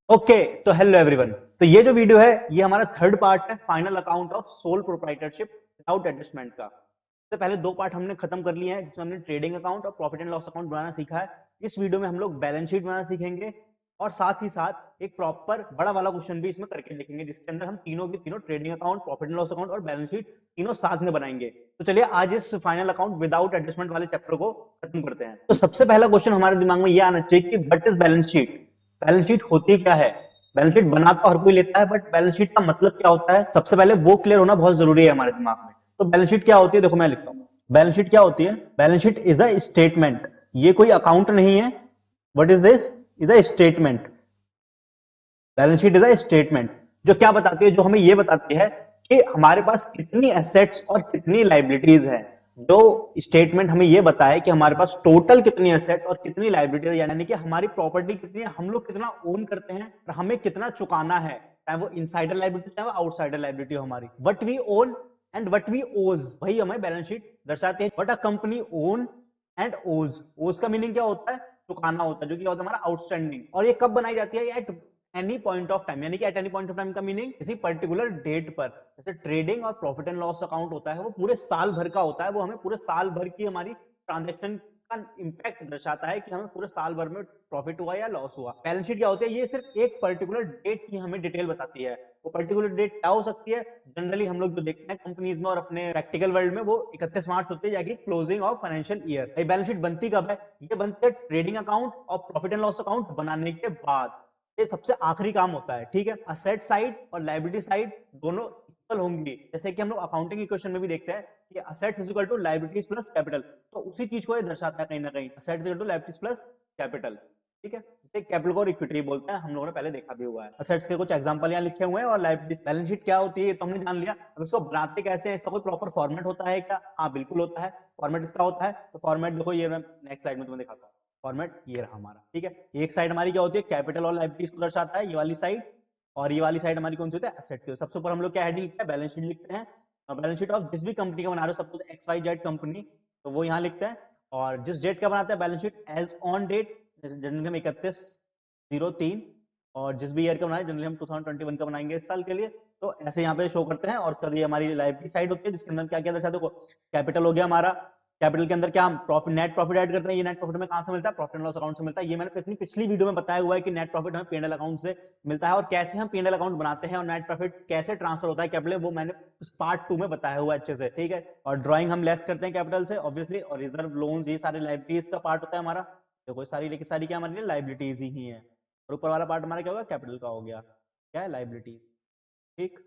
Okay तो hello everyone. तो ये जो वीडियो है ये हमारा थर्ड पार्ट है final account of sole proprietorship without adjustment का। इससे पहले दो पार्ट हमने खत्म कर लिए हैं जिसमें हमने ट्रेडिंग अकाउंट और प्रॉफिट एंड लॉस अकाउंट बनाना सीखा है। इस वीडियो में हम लोग बैलेंस शीट बनाना सीखेंगे और साथ ही साथ एक प्रॉपर बड़ा वाला क्वेश्चन भी इसमें करके देखेंगे जिसके अंदर हम तीनों के तीनों trading account, profit and loss account और बैलेंस शीट तीनों साथ में बनाएंगे। तो चलिए आज इस फाइनल अकाउंट विदाउट एडजस्टमेंट वाले चैप्टर को खत्म करते हैं। तो सबसे पहला क्वेश्चन हमारे दिमाग में ये आना चाहिए कि what is balance sheet. Balance sheet होती क्या है। बैलेंस शीट बना तो हर कोई लेता है बट बैलेंस शीट का मतलब क्या होता है सबसे पहले वो क्लियर होना बहुत जरूरी है हमारे दिमाग में। तो बैलेंस शीट क्या होती है, देखो मैं लिखता हूँ। बैलेंस शीट क्या होती है? Balance sheet is a statement. ये कोई अकाउंट नहीं है। What is this? Is a statement. Balance sheet is a statement जो क्या बताती है, जो हमें ये बताती है कि हमारे पास कितनी एसेट्स और कितनी लाइबिलिटीज है। जो स्टेटमेंट हमें ये बताए कि हमारे पास टोटल कितनी एसेट्स और कितनी लाइबिलिटीज, यानी कि हमारी प्रॉपर्टी कितनी है, हम लोग कितना ओन करते हैं और हमें कितना चुकाना है, चाहे वो इनसाइडर लाइबिलिटी चाहे वो आउटसाइडर लाइबिलिटी हो हमारी। What we own and what we owes, वही हमें बैलेंस शीट दर्शाती है। What a company own and owes, owes का मीनिंग क्या होता है? चुकाना होता है, जो कि होता है हमारा आउटस्टैंडिंग। और ये कब बनाई जाती है? At any point of time, यानी कि at any point of time का मीनिंग किसी पर्टिकुलर डेट पर। जैसे ट्रेडिंग और प्रॉफिट एंड लॉस अकाउंट होता है वो पूरे साल भर का होता है, वो हमें पूरे साल भर की हमारी ट्रांजेक्शन का इंपैक्ट दर्शाता है कि हमें पूरे साल भर में प्रॉफिट हुआ या लॉस हुआ। बैलेंस शीट क्या होती है? ये सिर्फ एक पर्टिकुलर डेट की हमें डिटेल बताती है। वो पर्टिकुलर डेट क्या हो सकती है? जनरली हम लोग जो देखते हैं कंपनीज में और अपने प्रैक्टिकल वर्ल्ड में, वो 31 मार्च होती है, जाके closing of financial year. Balance sheet बनती कब है? ये बनती है ट्रेडिंग अकाउंट और प्रॉफिट एंड लॉस अकाउंट बनाने के बाद। ये सबसे आखिरी काम होता है, ठीक है। असेट साइड और लायबिलिटी साइड दोनों इक्वल होंगी, जैसे कि हम लोग अकाउंटिंग इक्वेशन में भी देखते हैं कि assets is equal to liabilities plus capital. तो उसी चीज को ये दर्शाता है कहीं ना कहीं, assets is equal to liabilities plus capital, ठीक है। इसे कैपिटल को इक्विटी बोलते हैं, हम लोगों ने पहले देखा भी हुआ है। असेट्स के कुछ एग्जांपल यहाँ लिखे हुए हैं और लायबिलिटीज। बैलेंस शीट क्या होती है तो हमने जान लिया। अब इसको बनाते कैसे हैं, इसका कोई प्रॉपर फॉर्मेट होता है क्या? हाँ बिल्कुल होता है। फॉर्मेट इसका होता है, तो फॉर्मेट देखो ये मैं नेक्स्ट स्लाइड में तुम्हें दिखाता हूँ। फॉर्मेट ये रहा हमारा, ठीक है। एक साइड हमारी क्या होती है? कैपिटल और लायबिलिटीज को दर्शाता है, ये वाली साइड। और ये वाली साइड हमारी कौन सी होती है? एसेट की। सबसे ऊपर हम लोग क्या हेडिंग लिखते हैं? बैलेंस शीट लिखते हैं। बैलेंस शीट ऑफ जिस भी कंपनी का बना रहे हो, suppose X Y Z company, तो वो यहाँ लिखते हैं। और जिस डेट का बनाते हैं balance sheet, as on date, जैसे जनरली हम 31/03, और जिस भी ईयर का बना रहे हैं, जनरली हम 2021 का बनाएंगे इस साल के लिए, तो ऐसे यहाँ पे शो करते हैं। और उसके बाद ये हमारी लायबिलिटी साइड होती है जिसके अंदर क्या क्या दर्शाते हैं। कैपिटल हो गया हमारा, कैपिटल के अंदर क्या हम प्रॉफिट, नेट प्रॉफिट ऐड करते हैं। ये नेट प्रॉफिट में कहां से मिलता है? प्रॉफिट एंड लॉस अकाउंट से मिलता है। ये मैंने अपनी पिछली वीडियो में बताया हुआ है कि नेट प्रॉफिट हमें पी&एल अकाउंट से मिलता है, और कैसे हम पी&एल अकाउंट बनाते हैं और नेट प्रॉफिट कैसे ट्रांसफर होता है कैपिटल, वो मैंने पार्ट 2 में बताया हुआ है अच्छे से, ठीक है। और ड्राइंग हम लेस करते हैं कैपिटल से ऑब्वियसली, और रिजर्व लोन्स ये सारे लायबिलिटीज का पार्ट होता है हमारा। देखो सारी लेकिन सारी क्या हमारी लायबिलिटीज ही है। और ऊपर वाला पार्ट हमारा क्या होगा? कैपिटल का हो गया, क्या है? लायबिलिटी, ठीक।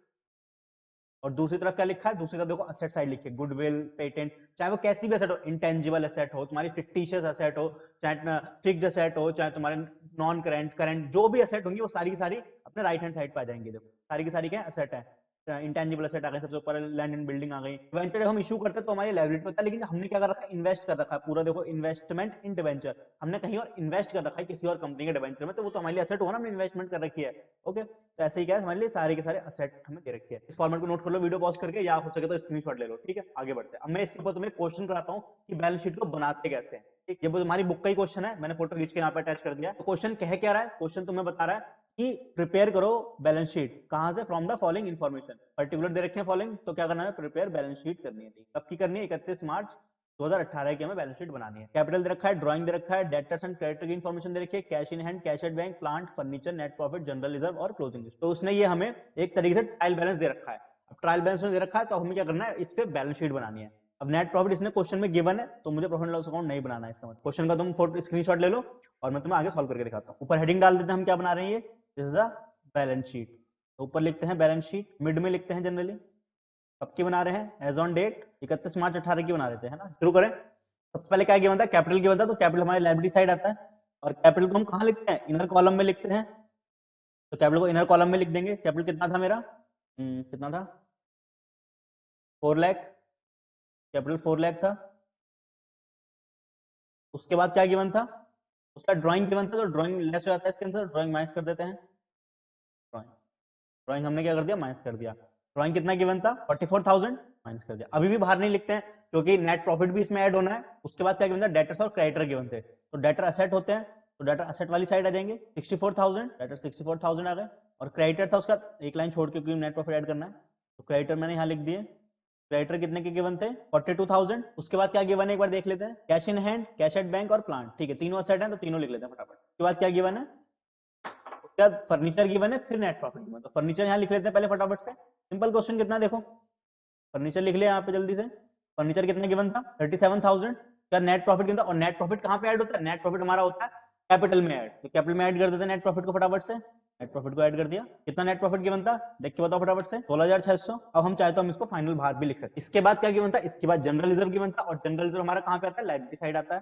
और दूसरी तरफ क्या लिखा है? दूसरी तरफ देखो असेट साइड लिखी है, गुडविल, पेटेंट, चाहे वो कैसी भी असेट हो, इंटेंजिबल असेट हो, तुम्हारी फिक्टिशियस असेट हो, चाहे फिक्स्ड असेट हो, चाहे तुम्हारे नॉन करंट, करंट, जो भी असेट होंगी वो सारी की सारी अपने राइट हैंड साइड पे आ जाएंगी। देखो सारी की सारी क्या असेट है। इंटेंजिबल असेट आ गई, सबसे ऊपर लैंड एंड बिल्डिंग आ गई। डिवेंचर जब हम इशू करते हैं तो हमारी लायबिलिटी होता है, लेकिन हमने क्या कर रखा है? इन्वेस्ट कर रखा है पूरा। देखो इन्वेस्टमेंट इन डिवेंचर, हमने कहीं और इन्वेस्ट कर रखा है किसी और कंपनी के डिवेंचर में, तो वो तो हमारे लिए असेट होगा ना, हमने इन्वेस्टमेंट कर रखी है। ओके, तो ऐसे ही क्या है, हमारे लिए सारे के सारे असेट हमें दे रखे हैं। इस फॉर्मेट को नोट कर लो वीडियो पॉज करके, या हो सके तो स्क्रीनशॉट ले लो, ठीक है। आगे बढ़ते हैं। अब मैं इसके ऊपर तुम्हें क्वेश्चन कराता हूँ कि बैलेंस शीट को बनाते कैसे हैं, ठीक। ये तुम्हारी बुक का ही क्वेश्चन है, मैंने फोटो खींच के यहाँ पे अटैच कर दिया। तो क्वेश्चन कह क्या रहा है? क्वेश्चन तुम्हें बता रहा है कि प्रिपेयर करो बैलेंस शीट, कहां से? From the following information. Particular दे रखे हैं फॉलोइंग, तो क्या करना है? प्रिपेयर बैलेंस शीट करनी है। कब की करनी है? 31 मार्च 2018 की हमें बैलेंस शीट बनानी है। कैपिटल दे रखा है, ड्राइंग दे रखा है, डेटर्स एंड क्रेडिटर की इन्फॉर्मेशन दे रखी है, cash in hand, cash at bank, plant, furniture, net profit, general reserve और क्लोजिंग लिस्ट। तो उसने ये हमें एक तरीके से ट्रायल बैलेंस दे रखा है। अब ट्रायल बैलेंस दे रखा है तो हमें क्या करना है? इसके बैलेंस शीट बनानी है। अब नेट प्रॉफिट इसने क्वेश्चन में गिवन है, तो मुझे प्रॉफिट लॉस अकाउंट नहीं बनाना है। इसका मतलब क्वेश्चन का तुम फोटो स्क्रीनशॉट ले लो और मैं तुम्हें आगे सॉल्व करके दिखाता हूँ। ऊपर हेडिंग डाल देते हैं हम क्या बना रहे हैं, ये this is the balance sheet. तो ऊपर लिखते हैं बैलेंस शीट, मिड में लिखते हैं जनरली कब की बना रहे हैं? एज ऑन डेट 31 मार्च 18 की बना देते हैं ना। शुरू करें। सबसे पहले क्या गिवन था? कैपिटल गिवन था, तो कैपिटल हमारी लायबिलिटी साइड आता है। और कैपिटल को हम कहां लिखते हैं? इनर कॉलम में लिखते हैं। तो कैपिटल को इनर कॉलम में लिख देंगे। कैपिटल कितना था मेरा? कितना था? 4 लाख। कैपिटल 4 लाख था। उसके बाद क्या गिवन था? उसका ड्राइंग गिवन था, तो ड्राइंग लेस हो जाता है इसके आंसर, ड्राइंग माइनस कर देते हैं। ड्राइंग ड्राइंग हमने क्या कर दिया? माइनस कर दिया। ड्राइंग कितना गिवन था? 44,000, माइनस कर दिया। अभी भी बाहर नहीं लिखते हैं क्योंकि नेट प्रॉफिट भी इसमें ऐड होना है। उसके बाद क्या गिवन था? डेटर्स और क्रेडिटर गिवन थे। तो डेटर असेट होते हैं, तो डेटर असेट वाली साइड आ जाएंगे 64,000, डेटर 64,000 आ गए। और क्रेडिटर था उसका एक लाइन छोड़ के, क्योंकि नेट प्रॉफिट ऐड करना है, तो क्रेडिटर मैंने यहाँ लिख दिए। क्रेडिटर कितने के गिवन थे? 42,000। उसके बाद क्या गिवन है एक बार देख लेते हैं। Cash in hand, cash at bank और प्लांट, ठीक है, तीनों असेट हैं तो तीनों लिख लेते हैं फटाफट। उसके बाद क्या गिवन है? उसके बाद फर्नीचर गिवन है, फिर नेट प्रॉफिट गिवन। तो फर्नीचर यहाँ लिख लेते हैं पहले फटाफट से। सिंपल क्वेश्चन कितना देखो, फर्नीचर लिख लिया यहाँ पे जल्दी से। फर्नीचर कितने गिवन था? 37,000 का नेट प्रॉफिट कितना? और नेट प्रॉफिट कहाँ पे ऐड होता है? नेट प्रॉफिट हमारा होता है कैपिटल में ऐड, तो कैपिटल में ऐड कर देते हैं नेट प्रॉफिट को फटाफट से। नेट प्रॉफिट को ऐड कर दिया। कितना नेट प्रॉफिट गिवन था देख के बताओ फटाफट से? 16,600। अब हम चाहे तो हम इसको फाइनल बाहर भी लिख सकते हैं। इसके बाद क्या गिवन था? इसके बाद जनरल रिजर्व गिवन था, और जनरल रिजर्व हमारा कहाँ पे आता है? लायबिलिटी साइड आता है,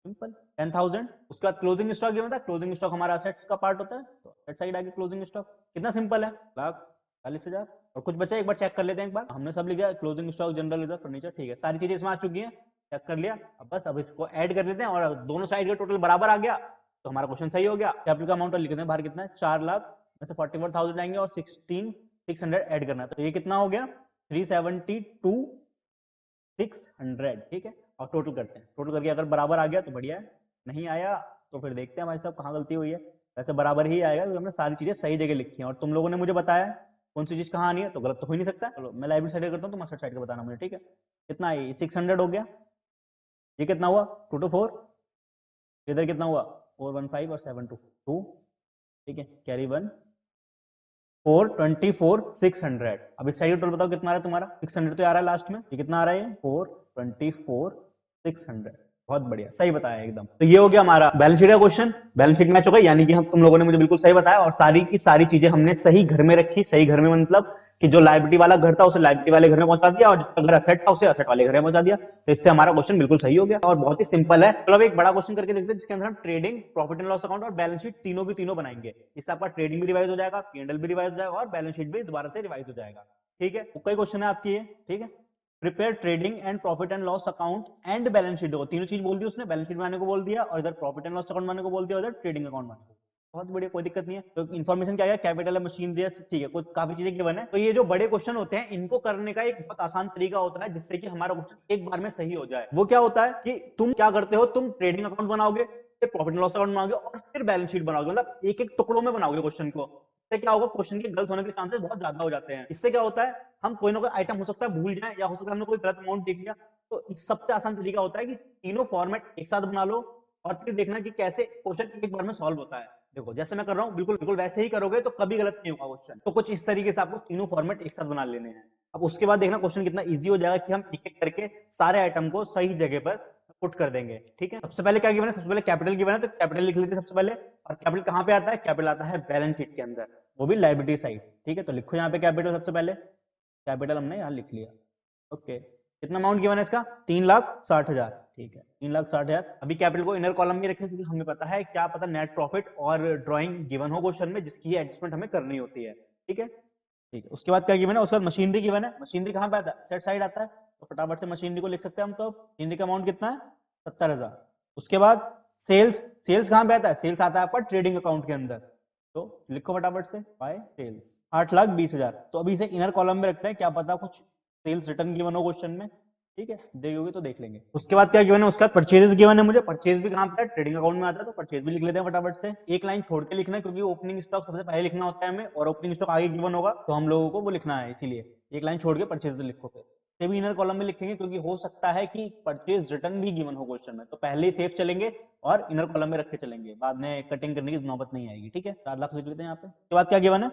सिंपल 10,000। उसके बाद क्लोजिंग स्टॉक गिवन था, क्लोजिंग स्टॉक हमारा असेट्स का पार्ट होता है, तो असेट साइड आगे क्लोजिंग स्टॉक। कितना सिंपल है, 1,40,000। और कुछ बचा एक बार चेक कर लेते हैं एक बार। हमने सब लिख दिया, closing stock, general reserve, furniture, ठीक है, सारी चीजें इसमें आ चुकी हैं, चेक कर लिया। अब बस अब इसको ऐड कर लेते हैं, और दोनों साइड का टोटल बराबर आ गया तो हमारा क्वेश्चन सही हो गया। कैपिटल का अमाउंट लिख देते हैं बाहर, कितना है? 4 लाख में से 44,000 आएंगे और 16,600 ऐड करना है, तो ये कितना हो गया? 372,600, ठीक है। और टोटल करते हैं, टोटल करके अगर बराबर आ गया तो बढ़िया है, नहीं आया तो फिर देखते हैं भाई साहब कहाँ गलती हुई है। वैसे बराबर ही आएगा क्योंकि हमने सारी चीजें सही जगह लिखी हैं, और तुम लोगों ने मुझे बताया कौन सी चीज कहाँ आनी है, तो गलत तो हो ही नहीं सकता। चलो मैं लाइब्रेरी साइड करता हूँ, तुम असेट साइड का बताना मुझे, ठीक है। कितना है? 600 हो गया। ये कितना हुआ? 224। इधर कितना हुआ? 415 और 722, ठीक है, कैरी 1, 424,600। अब इस साइड टोटल बताओ कितना आ रहा है तुम्हारा? 600 तो आ रहा है लास्ट में, ये कितना आ रहा है? 424,600। बहुत बढ़िया, सही बताया एकदम। तो ये हो गया हमारा बैलेंस शीट का क्वेश्चन। बैलेंस शीट मैच हो गया, यानी कि हम तुम लोगों ने मुझे बिल्कुल सही बताया, और सारी की सारी चीजें हमने सही घर में रखी। सही घर में मतलब कि जो लायबिलिटी वाला घर था उसे लायबिलिटी वाले घर में पहुंचा दिया, और जिसका घर असेट था उसे असेट वाले घर में पहुंचा दिया। तो इससे हमारा क्वेश्चन बिल्कुल सही हो गया और बहुत ही सिंपल है। चलो एक बड़ा क्वेश्चन करके देखते हैं, जिसके अंदर हम trading, profit and loss account और बैलेंस शीट तीनों की तीनों बनाएंगे। इससे आपका ट्रेडिंग भी रिवाइज हो जाएगा, पीएनएल भी रिवाइज हो जाएगा, और बैलेंस शीट भी दोबारा से रिवाइज हो जाएगा, ठीक है। कई क्वेश्चन है आपकी ये, ठीक है। Prepare trading and profit and loss account and balance sheet, देखो तीनों चीज बोल दी उसने, बैलेंस शीट बनाने को बोल दिया, और इधर प्रॉफिट एंड लॉस अकाउंट बनाने को बोल दिया, इधर ट्रेडिंग अकाउंट बनाने को। बहुत बढ़िया, कोई दिक्कत नहीं है। तो इन्फॉर्मेशन क्या है? कैपिटल है, मशीनरी है, ठीक है, कुछ काफी चीजें गिवन है। तो ये जो बड़े क्वेश्चन होते हैं इनको करने का एक बहुत आसान तरीका होता है, जिससे कि हमारा क्वेश्चन एक बार में सही हो जाए। वो क्या होता है कि तुम क्या करते हो, तुम ट्रेडिंग अकाउंट बनाओगे, फिर प्रॉफिट एंड लॉस अकाउंट बनाओगे, और फिर बैलेंस शीट बनाओगे, मतलब एक एक टुकड़ों में बनाओगे क्वेश्चन को। इससे क्या होगा? क्वेश्चन के गलत होने के चांसेस बहुत ज्यादा हो जाते हैं। इससे क्या होता है, हम कोई ना कोई आइटम हो सकता है भूल जाए, या हो सकता है हमने कोई गलत अमाउंट देख लिया। तो सबसे आसान तरीका होता है कि तीनों फॉर्मेट एक साथ बना लो, और फिर देखना कि कैसे क्वेश्चन एक बार में सॉल्व होता है। देखो जैसे मैं कर रहा हूँ, बिल्कुल बिल्कुल वैसे ही करोगे तो कभी गलत नहीं होगा क्वेश्चन। तो कुछ इस तरीके से आपको तीनों फॉर्मेट एक साथ बना लेने हैं। अब उसके बाद देखना क्वेश्चन कितना इजी हो जाएगा कि हम एक एक करके सारे आइटम को सही जगह पर पुट कर देंगे, ठीक है। सबसे पहले क्या गिवन है? सबसे पहले कैपिटल गिवन है, तो कैपिटल लिख लेते हैं सबसे पहले। और कैपिटल कहाँ पे आता है? कैपिटल आता है बैलेंस शीट के अंदर, वो भी लायबिलिटी साइड, ठीक है। तो लिखो यहाँ पे कैपिटल, सबसे पहले कैपिटल हमने यहाँ लिख लिया, ओके। कितना अमाउंट गिवन है इसका? 3,60,000, ठीक है, 3,60,000। अभी कैपिटल को इनर कॉलम में रखें, क्योंकि हमें पता है क्या पता नेट प्रॉफिट और ड्राइंग गिवन हो क्वेश्चन में, जिसकी एडजस्टमेंट हमें करनी होती है, ठीक है, ठीक है। उसके बाद क्या गिवन है? उसके बाद मशीनरी गिवन है। मशीनरी कहाँ पे आता है? सेट साइड आता है, तो फटाफट से मशीनरी को लिख सकते हैं हम। तो मशीनरी का अमाउंट कितना है? 70,000। उसके बाद सेल्स, सेल्स कहाँ पे आता है? सेल्स आता है आपका ट्रेडिंग अकाउंट के अंदर, तो लिखो फटाफट से बाय सेल्स, 8,20,000। तो अभी इसे इनर कॉलम में रखते हैं, क्या पता कुछ सेल्स रिटर्न गिवन हो क्वेश्चन में, ठीक है, देखोगे तो देख लेंगे। उसके बाद क्या गिवन है? उसके बाद परचेजेस गिवन है मुझे। परचेज भी कहाँ पे है? ट्रेडिंग अकाउंट में आता है, तो परचेज भी लिख लेते हैं फटाफट से। एक लाइन छोड़ के लिखना है, क्योंकि ओपनिंग स्टॉक सबसे पहले लिखना होता है हमें, और ओपनिंग स्टॉक आगे गिवन होगा तो हम लोगों को वो लिखना है, इसीलिए एक लाइन छोड़ के परचेज लिखो। फिर से भी इनर कॉलम में लिखेंगे, क्योंकि हो सकता है कि परचेज रिटर्न भी गिवन हो क्वेश्चन में, तो पहले ही सेफ चलेंगे और इनर कॉलम में रख के चलेंगे, बाद में कटिंग करने की नौबत नहीं आएगी, ठीक है। 4 लाख लिख लेते हैं यहाँ पे। उसके बाद क्या गिवन है?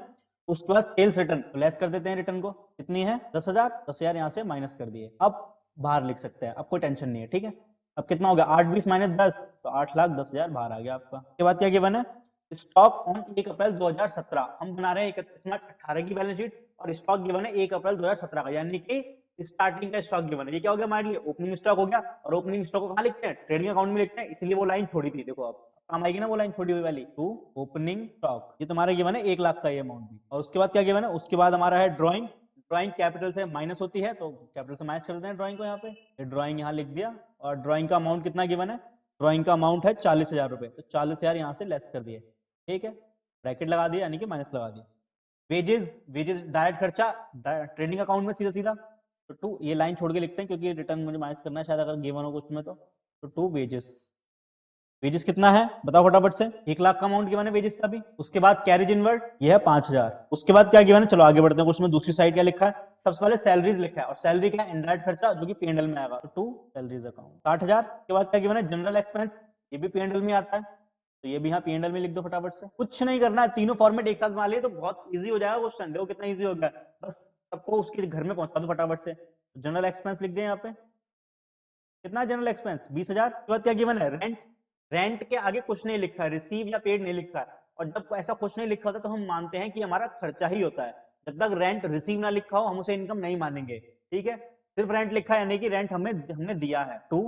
उसके बाद सेल्स रिटर्न, तो लेस कर देते हैं रिटर्न को, कितनी है? 10,000। 10,000 यहाँ से माइनस कर दिए, अब बाहर लिख सकते हैं, अब कोई टेंशन नहीं है, ठीक है। अब कितना हो गया? 8,20 माइनस 10, तो 8,10,000 बाहर आ गया आपका। उसके बाद क्या गिवन है? स्टॉक ऑन 1 अप्रैल 2017, हम बना रहे हैं 31 मार्च 18 की बैलेंस शीट, और स्टॉक गिवन है 1 अप्रैल 2017 का, यानी कि स्टार्टिंग का स्टॉक गिवन है। ये क्या हो गया हमारे लिए? ओपनिंग स्टॉक हो गया, और ओपनिंग स्टॉक को कहाँ लिखते हैं? ट्रेडिंग अकाउंट में लिखते हैं, इसलिए वो लाइन छोड़ी थी, देखो अब काम आएगी ना वो लाइन छोड़ी हुई वाली, टू ओपनिंग स्टॉक। ये तुम्हारा गिवन है 1 लाख का ये अमाउंट भी। और उसके बाद क्या गिवन है? उसके बाद हमारा है ड्राइंग। ड्राइंग कैपिटल से माइनस होती है, तो कैपिटल से माइनस कर देते हैं ड्राइंग को यहाँ पे। ये ड्राइंग यहाँ लिख दिया, और ड्राइंग का अमाउंट कितना गिवन है? ड्राइंग का अमाउंट है 40,000 रुपए, तो 40,000 यहाँ से लेस कर दिए, ठीक है, ब्रैकेट लगा दिया, यानी कि माइनस लगा दिया। वेजेस, वेजेस डायरेक्ट खर्चा ट्रेडिंग अकाउंट में सीधा सीधा, तो 2, ये लाइन छोड़ के लिखते हैं क्योंकि रिटर्न मुझे माइनस करना है शायद, अगर गिवन हो कुछ में तो 2 वेजेस, वेजेस कितना है बताओ फटाफट से, 1 लाख का अमाउंट गिवन है वेजेस का भी। उसके बाद कैरेज इनवर्ड ये है 5000। उसके बाद क्या गिवन है, चलो आगे बढ़ते हैं, उसमें दूसरी साइड क्या लिखा है, सबसे पहले सैलरीज लिखा है, और सैलरी क्या है, इनडायरेक्ट खर्चा जो कि पीएनएल में आएगा, तो टू सैलरीज अकाउंट 60,000। के बाद क्या गिवन है, जनरल एक्सपेंस, ये भी पीएनएल में आता है, तो ये भी यहाँ पीएनएल में लिख दो फटाफट से। कुछ नहीं करना है, तीनों फॉर्मेट एक साथ बना लिए तो बहुत इजी हो जाएगा क्वेश्चन। देखो कितना इजी हो गया, बस सबको उसके घर में पहुंचा दो फटाफट से। जनरल एक्सपेंस लिख दें यहाँ पे, कितना जनरल एक्सपेंस 20,000। के बाद क्या गिवन है, रेंट, रेंट के आगे कुछ नहीं लिखा है, रिसीव या पेड नहीं लिखा है, और जब ऐसा कुछ नहीं लिखा होता तो हम मानते हैं कि हमारा खर्चा ही होता है। जब तक रेंट रिसीव ना लिखा हो हम उसे इनकम नहीं मानेंगे, ठीक है। सिर्फ रेंट लिखा है यानी कि रेंट हमने दिया है, टू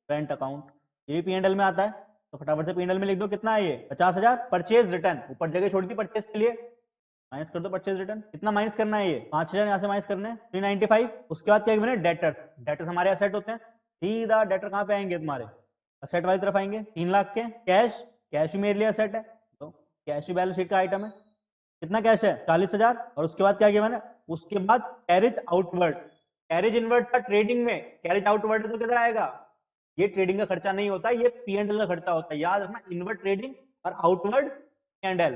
रेंट अकाउंट, ये भी पीएनएल में आता है, तो फटाफट से पीएनएल में लिख दो, कितना है ये 50,000। परचेज रिटर्न, ऊपर जगह छोड़ दी परचेज के लिए, माइनस कर दो परचेज रिटर्न, कितना माइनस करना है, ये 5,000 यहाँ से माइनस करना है, 395। उसके बाद क्या गिवन है, डेटर्स, डेटर्स हमारे एसेट होते हैं, सीधा डेटर कहाँ पे आएंगे, तुम्हारे असेट वाली तरफ आएंगे, 3 लाख के। कैश, कैश भी मेरे लिए असेट है, तो कैश भी बैलेंस शीट का आइटम है, कितना कैश है 40,000। और उसके बाद क्या गिवन है, उसके बाद कैरेज आउटवर्ड, कैरेज इनवर्ड का ट्रेडिंग में, कैरेज आउटवर्ड तो किधर आएगा, ये ट्रेडिंग का खर्चा नहीं होता, ये पीएनएल का खर्चा होता है, याद रखना, इनवर्ड ट्रेडिंग और आउटवर्ड पीएनएल,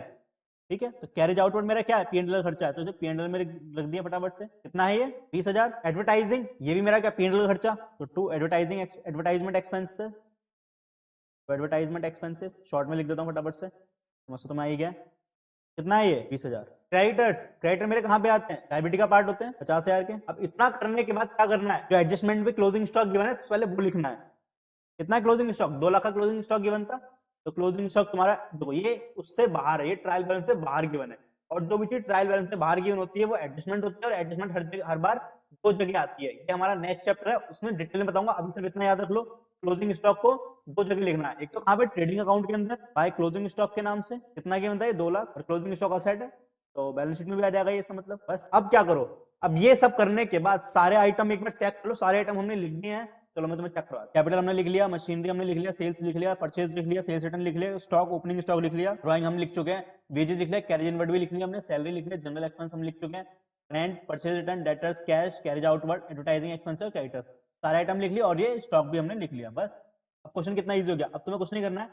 ठीक है। तो कैरेज आउटवर्ड मेरा क्या है, पीएनएल का खर्चा है, तो इसे पीएनएल में रख दिया फटाफट से, कितना है ये 20,000। एडवर्टाइजिंग, ये भी मेरा क्या पीएनएल का खर्चा, तो टू एडवर्टाइजिंग, एडवर्टाइजमेंट एक्सपेंसेस, तो एडवर्टाइजमेंट एक्सपेंसेस शॉर्ट में लिख देता हूँ फटाफट से, समझ तो आ ही गया, कितना है ये 20,000। क्रेडिटर्स, क्रेडिटर मेरे कहाँ पे आते हैं, लायबिलिटी का पार्ट होते हैं 50,000 के। अब इतना करने के बाद क्या करना है, जो एडजस्टमेंट में क्लोजिंग स्टॉक गिवन है पहले वो लिखना है, कितना क्लोजिंग स्टॉक, 2 लाख का क्लोजिंग स्टॉक गिवन था, तो क्लोजिंग स्टॉक तुम्हारा देखो ये उससे बाहर है, ये ट्रायल बैलेंस से बाहर गिवन है, और जो भी चीज ट्रायल बैलेंस से बाहर गिवन होती है वो एडजस्टमेंट होती है, और एडजस्टमेंट हर बार दो जगह आती है, ये हमारा नेक्स्ट चैप्टर है उसमें डिटेल में बताऊंगा, अभी सिर्फ इतना याद रख लो, क्लोजिंग स्टॉक को दो जगह लिखना है, एक तो कहाँ पे ट्रेडिंग अकाउंट के अंदर बाय क्लोजिंग स्टॉक के नाम से, कितना गिवन था ये 2 लाख, और क्लोजिंग स्टॉक असेट है तो बैलेंस शीट में भी आ जाएगा ये, इसका मतलब। बस अब क्या करो, अब ये सब करने के बाद सारे आइटम एक बार चेक कर लो, सारे आइटम हमने लिख दिए हैं, चलो मैं तुम्हें चेक करवा, कैपिटल हमने लिख लिया, मशीनरी हमने लिख लिया, सेल्स लिख लिया, परचेज लिख लिया, सेल्स रिटर्न लिख लिया, स्टॉक ओपनिंग स्टॉक लिख लिया, ड्राइंग हम लिख चुके हैं, वेजेस लिख लिया, कैरेज इनवर्ड भी लिख लिया हमने, सैलरी लिख लिया, जनरल एक्सपेंस हम लिख चुके हैं, rent, purchase return, debtors, cash, carriage outward, advertising expense और क्रेडिटर्स, सारे आइटम लिख लिया, और ये स्टॉक भी हमने लिख लिया। बस अब क्वेश्चन कितना इजी हो गया, अब तुम्हें कुछ नहीं करना है,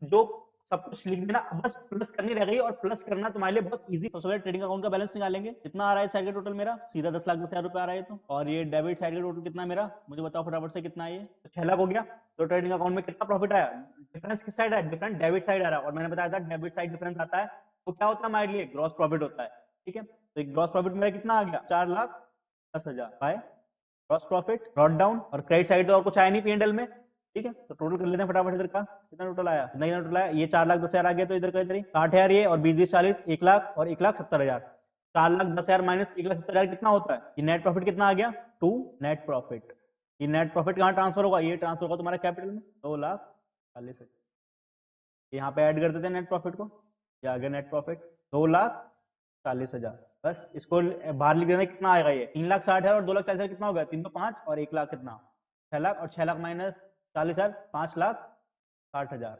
जो सब कुछ लिख देना, अब बस प्लस करनी रह गई, और प्लस करना तुम्हारे लिए बहुत इजी। सबसे पहले ट्रेडिंग अकाउंट का बैलेंस निकालेंगे, कितना आ रहा है साइड का टोटल मेरा, सीधा 10,10,000 रुपए आ रहा है तो, और ये डेबिट साइड का टोटल कितना है मेरा, मुझे बताओ फटाफट से कितना है ये, तो 6 लाख हो गया। तो ट्रेडिंग अकाउंट में कितना प्रॉफिट आया, डिफरेंस किस साइड है, डिफरेंस डेबिट साइड आ रहा है, और मैंने बताया था डेबिट साइड डिफरेंस आता है तो क्या होता है हमारे लिए, ग्रॉस प्रॉफिट होता है, ठीक है। तो ग्रॉस प्रॉफिट मेरा कितना आ गया, 4,10,000 by gross profit brought down, और क्रेडिट साइड तो और कुछ आया नहीं पीएनएल में, ठीक है। तो टोटल कर लेते हैं फटाफट, इधर का कितना टोटल आया, कितना टोटल आया, ये 4,10,000 आ गया, तो इधर का इधर ही 60,000 ये, और 20-20-40 1 लाख और 1,70,000, 4,10,000 माइनस 1,70,000 कितना होता है, ये नेट प्रॉफिट कितना आ गया, टू नेट प्रॉफिट। ये नेट प्रॉफिट कहाँ ट्रांसफर होगा, ये ट्रांसफर होगा तुम्हारे कैपिटल में, 2,40,000, यहाँ पे ऐड कर देते हैं नेट प्रॉफिट को, ये आ गया नेट प्रॉफिट 2,40,000। बस इसको बाहर लिख देना, कितना आएगा ये 3,60,000 और 2,40,000 कितना हो गया, 3 तो 5 और 1 लाख कितना 6 लाख, और 6 लाख माइनस 40,000 5,60,000,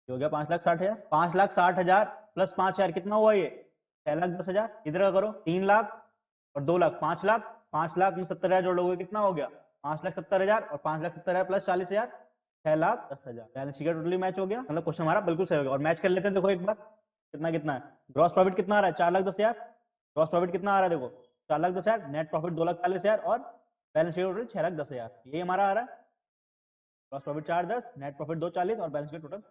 ये हो गया 5,60,000, 5,60,000 प्लस 5,000 कितना हुआ ये 6,10,000। इधर का करो 3 लाख और 2 लाख 5 लाख, 5 लाख में 70,000 जोड़ोगे कितना हो गया 5,70,000, और 5,70,000 plus 40,000 6,10,000। Balance sheet totally match हो गया, मतलब क्वेश्चन हमारा बिल्कुल सही हो गया। और मैच कर लेते हैं, देखो एक बार कितना कितना है, ग्रॉस प्रॉफिट कितना आ रहा है 4,10,000, ग्रॉस प्रॉफिट कितना आ रहा है देखो 4,10,000, नेट प्रॉफिट 2,40,000, और बैलेंस शीट टोटल 6,10,000, ये हमारा आ रहा है। ग्रॉस प्रॉफिट 4,10, नेट प्रॉफिट 2,40 और बैलेंस शीट टोटल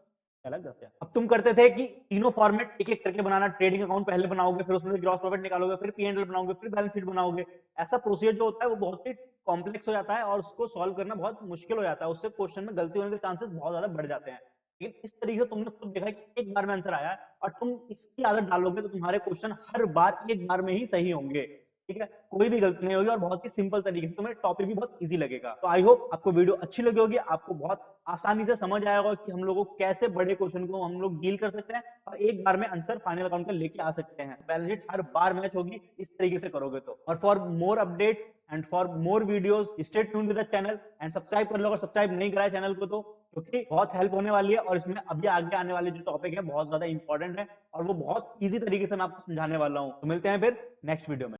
6,10,000। अब तुम करते थे कि तीनों फॉर्मेट एक एक करके बनाना, ट्रेडिंग अकाउंट पहले बनाओगे, फिर उसमें ग्रॉस प्रॉफिट निकालोगे, फिर पीएनएल बनाओगे, फिर बैलेंस शीट बनाओगे। ऐसा प्रोसीजर जो होता है वो बहुत ही कॉम्प्लेक्स हो जाता है, और उसको सॉल्व करना बहुत मुश्किल हो जाता है, उससे क्वेश्चन में गलती होने के चांसेस बहुत ज्यादा बढ़ जाते हैं। लेकिन इस तरीके से तुमने खुद देखा कि एक बार में आंसर आया है, और तुम इसकी आदत डालोगे तो तुम्हारे क्वेश्चन हर बार एक बार में ही सही होंगे, ठीक है, कोई भी गलती नहीं होगी, और बहुत ही सिंपल तरीके से तुम्हें टॉपिक भी बहुत इजी लगेगा। तो आई होप आपको वीडियो अच्छी लगी होगी, आपको बहुत आसानी से समझ आएगा कि हम लोगों को कैसे बड़े क्वेश्चन को हम लोग डील कर सकते हैं, और एक बार में आंसर फाइनल अकाउंट का लेके आ सकते हैं। बैलेंस शीट हर बार मैच होगी इस तरीके से करोगे तो। और for more updates and for more videos stay tuned with the channel, and subscribe कर लो अगर सब्सक्राइब नहीं करा है चैनल को तो, क्योंकि बहुत हेल्प होने वाली है, और इसमें अभी आगे आने वाले जो टॉपिक है बहुत ज्यादा इंपॉर्टेंट है, और वो बहुत ईजी तरीके से मैं आपको समझाने वाला हूँ। तो मिलते हैं फिर नेक्स्ट वीडियो में।